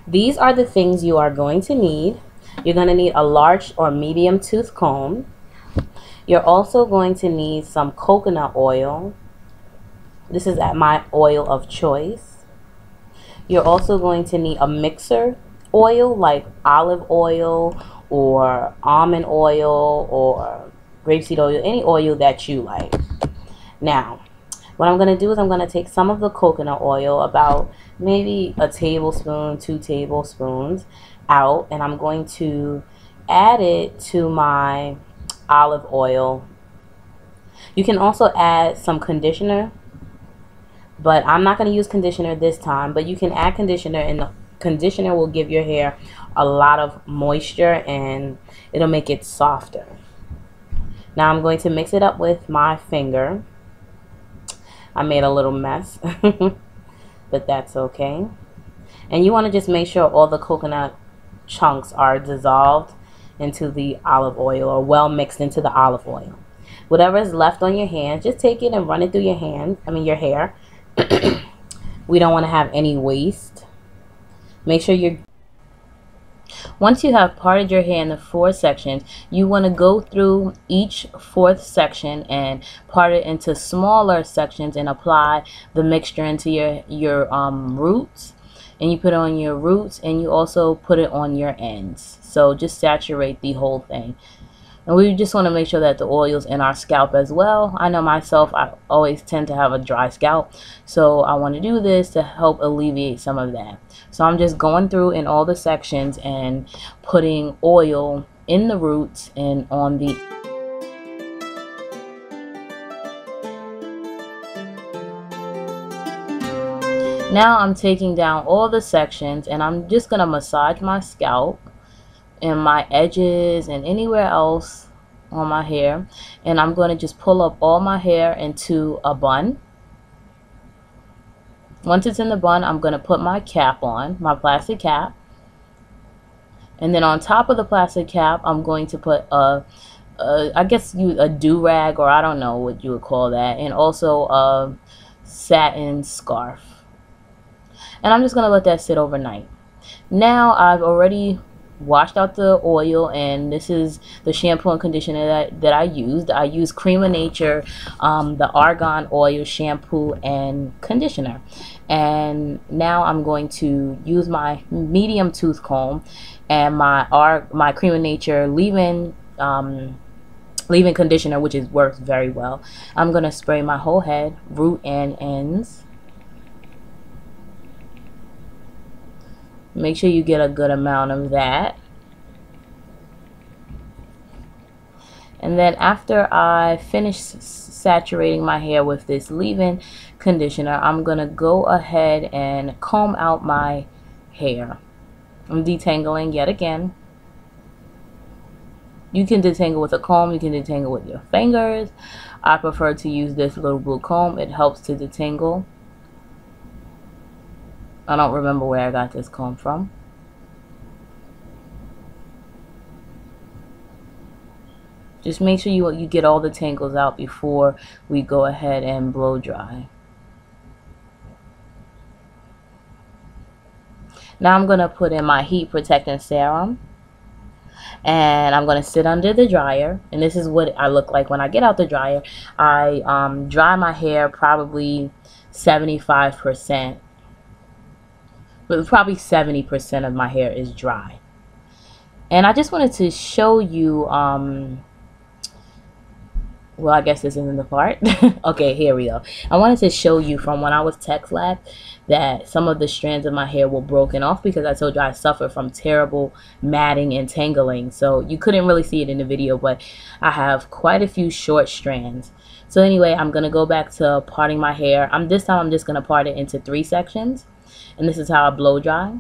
These are the things you are going to need. You're going to need a large or medium tooth comb. You're also going to need some coconut oil. This is my oil of choice. You're also going to need a mixer oil like olive oil or almond oil or grapeseed oil, any oil that you like. Now, what I'm going to do is I'm going to take some of the coconut oil, about maybe a tablespoon, 2 tablespoons out, and I'm going to add it to my olive oil. You can also add some conditioner, but I'm not going to use conditioner this time, but you can add conditioner, and the conditioner will give your hair a lot of moisture and it'll make it softer. Now I'm going to mix it up with my finger. I made a little mess, but that's okay. And you want to just make sure all the coconut chunks are dissolved into the olive oil, or well mixed into the olive oil. Whatever is left on your hand, just take it and run it through your your hair. We don't want to have any waste. Make sure once you have parted your hair into 4 sections, you want to go through each 4th section and part it into smaller sections and apply the mixture into your roots. And you put it on your roots, and you also put it on your ends. So just saturate the whole thing. And we just want to make sure that the oil's in our scalp as well. I know myself, I always tend to have a dry scalp, so I want to do this to help alleviate some of that. So I'm just going through in all the sections and putting oil in the roots and on the Now I'm taking down all the sections, and I'm just going to massage my scalp and my edges and anywhere else on my hair, and I'm going to just pull up all my hair into a bun. Once it's in the bun, I'm going to put my cap on, my plastic cap, and then on top of the plastic cap I'm going to put I guess a do-rag, or I don't know what you would call that, and also a satin scarf. And I'm just going to let that sit overnight. Now I've already washed out the oil, and this is the shampoo and conditioner that I used. I used Cream of Nature, the Argan Oil shampoo and conditioner. And now I'm going to use my medium tooth comb and my Cream of Nature leave-in conditioner, which works very well. I'm going to spray my whole head, root and ends. Make sure you get a good amount of that. And then after I finish saturating my hair with this leave-in conditioner, I'm going to go ahead and comb out my hair. I'm detangling yet again. You can detangle with a comb, you can detangle with your fingers. I prefer to use this little blue comb. It helps to detangle. I don't remember where I got this comb from. Just make sure you get all the tangles out before we go ahead and blow dry. Now I'm going to put in my heat protectant serum, and I'm going to sit under the dryer, and this is what I look like when I get out the dryer. I dry my hair probably 75%. But probably 70% of my hair is dry. And I just wanted to show you, well, I guess this isn't the part. Okay, here we go. I wanted to show you from when I was tech lab that some of the strands of my hair were broken off, because I told you I suffer from terrible matting and tangling. So you couldn't really see it in the video, but I have quite a few short strands. So anyway, I'm going to go back to parting my hair. This time I'm just going to part it into 3 sections. And this is how I blow dry.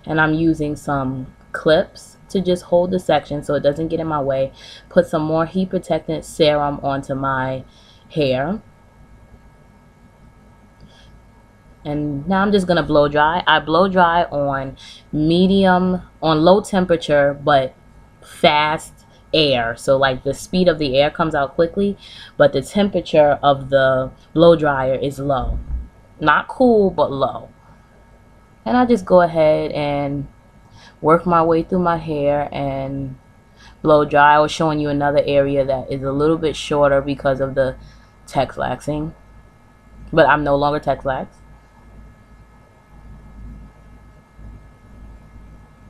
And I'm using some clips to just hold the section so it doesn't get in my way. Put some more heat protectant serum onto my hair. And now I'm just going to blow dry. I blow dry on low temperature, but fast air. So like the speed of the air comes out quickly, but the temperature of the blow dryer is low. Not cool, but low. And I just go ahead and work my way through my hair and blow dry. I was showing you another area that is a little bit shorter because of the texlaxing, but I'm no longer texlax.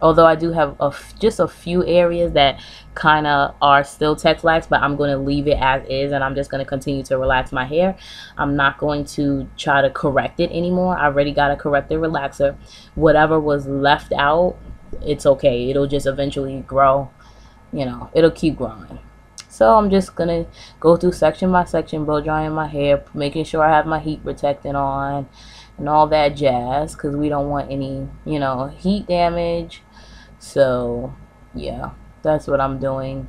Although I do have just a few areas that kind of are still texlax, but I'm going to leave it as is, and I'm just going to continue to relax my hair. I'm not going to try to correct it anymore. I already got a corrected relaxer. Whatever was left out, it's okay. It'll just eventually grow. You know, it'll keep growing. So I'm just going to go through section by section, blow drying my hair, making sure I have my heat protectant on and all that jazz, because we don't want any, you know, heat damage. So yeah, that's what I'm doing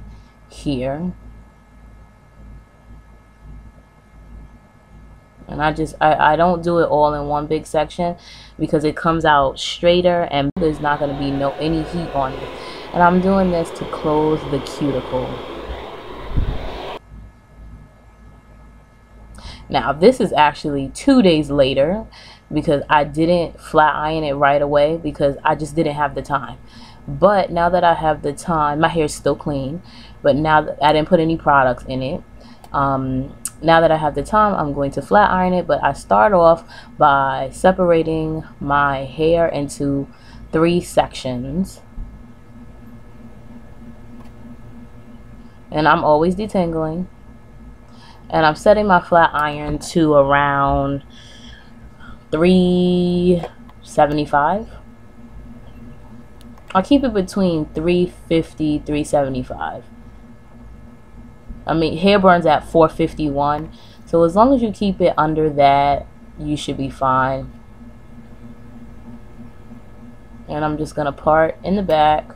here. And I don't do it all in one big section because it comes out straighter and there's not going to be any heat on it. And I'm doing this to close the cuticle. Now this is actually 2 days later because I didn't flat iron it right away because I just didn't have the time. But now that I have the time, my hair is still clean, but now that I didn't put any products in it, now that I have the time, I'm going to flat iron it. But I start off by separating my hair into 3 sections, and I'm always detangling, and I'm setting my flat iron to around 375. I'll keep it between 350, 375. I mean, hair burns at 451. So as long as you keep it under that, you should be fine. And I'm just going to part in the back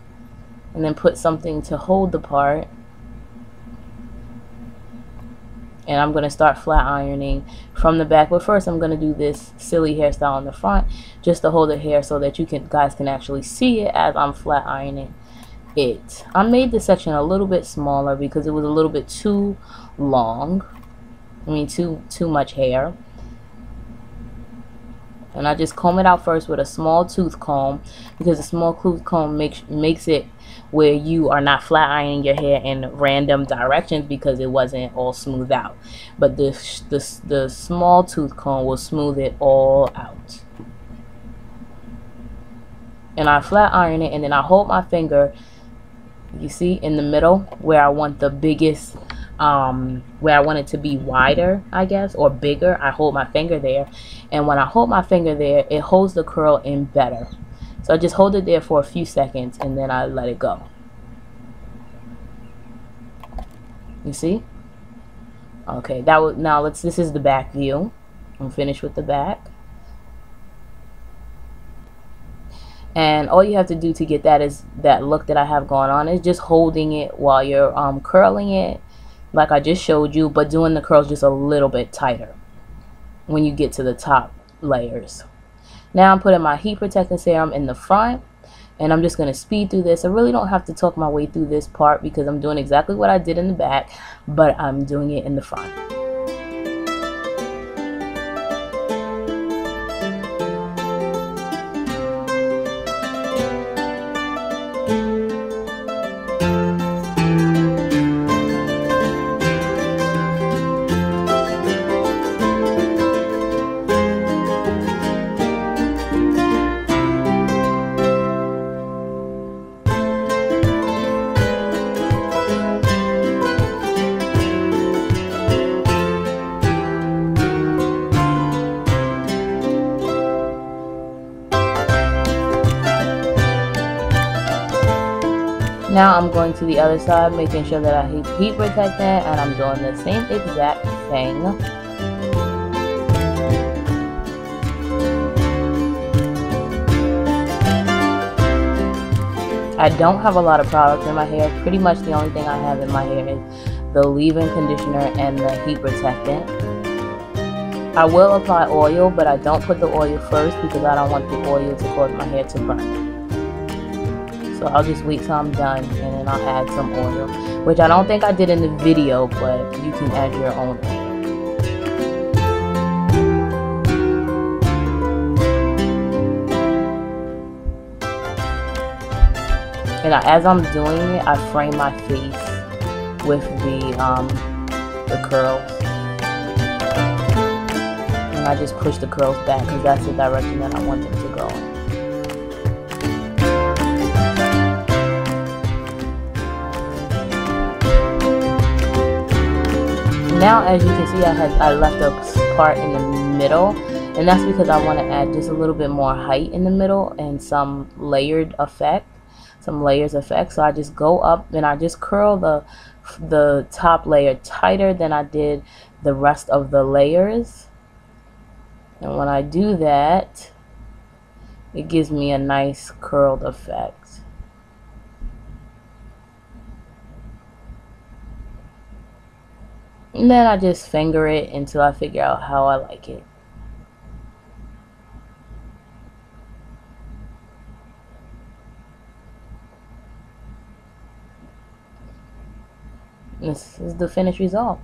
and then put something to hold the part. And I'm going to start flat ironing from the back. But first I'm going to do this silly hairstyle in the front just to hold the hair so that you guys can actually see it as I'm flat ironing it. I made this section a little bit smaller because it was a little bit too long. I mean too much hair. And I just comb it out first with a small tooth comb because a small tooth comb makes it where you are not flat ironing your hair in random directions because it wasn't all smoothed out. But the small tooth comb will smooth it all out. And I flat iron it, and then I hold my finger, you see, in the middle where I want the biggest, where I want it to be wider, I guess, or bigger. I hold my finger there, and when I hold my finger there, it holds the curl in better. So I just hold it there for a few seconds and then I let it go. You see? Okay, this is the back view. I'm finished with the back. And all you have to do to get that look that I have going on is just holding it while you're curling it, like I just showed you, but doing the curls just a little bit tighter when you get to the top layers. Now I'm putting my heat protecting serum in the front, and I'm just going to speed through this. I really don't have to talk my way through this part because I'm doing exactly what I did in the back, but I'm doing it in the front. Now I'm going to the other side, making sure that I heat protect it, and I'm doing the same exact thing. I don't have a lot of products in my hair. Pretty much the only thing I have in my hair is the leave-in conditioner and the heat protectant. I will apply oil, but I don't put the oil first because I don't want the oil to cause my hair to burn. So I'll just wait till I'm done and then I'll add some oil, which I don't think I did in the video, but you can add your own oil. And as I'm doing it, I frame my face with the curls. And I just push the curls back because that's the direction that I want them to go in. Now, as you can see, I left a part in the middle, and that's because I want to add just a little bit more height in the middle and some layers effect. So I just go up and I just curl the top layer tighter than I did the rest of the layers. And when I do that, it gives me a nice curled effect. And then I just finger it until I figure out how I like it. This is the finished result.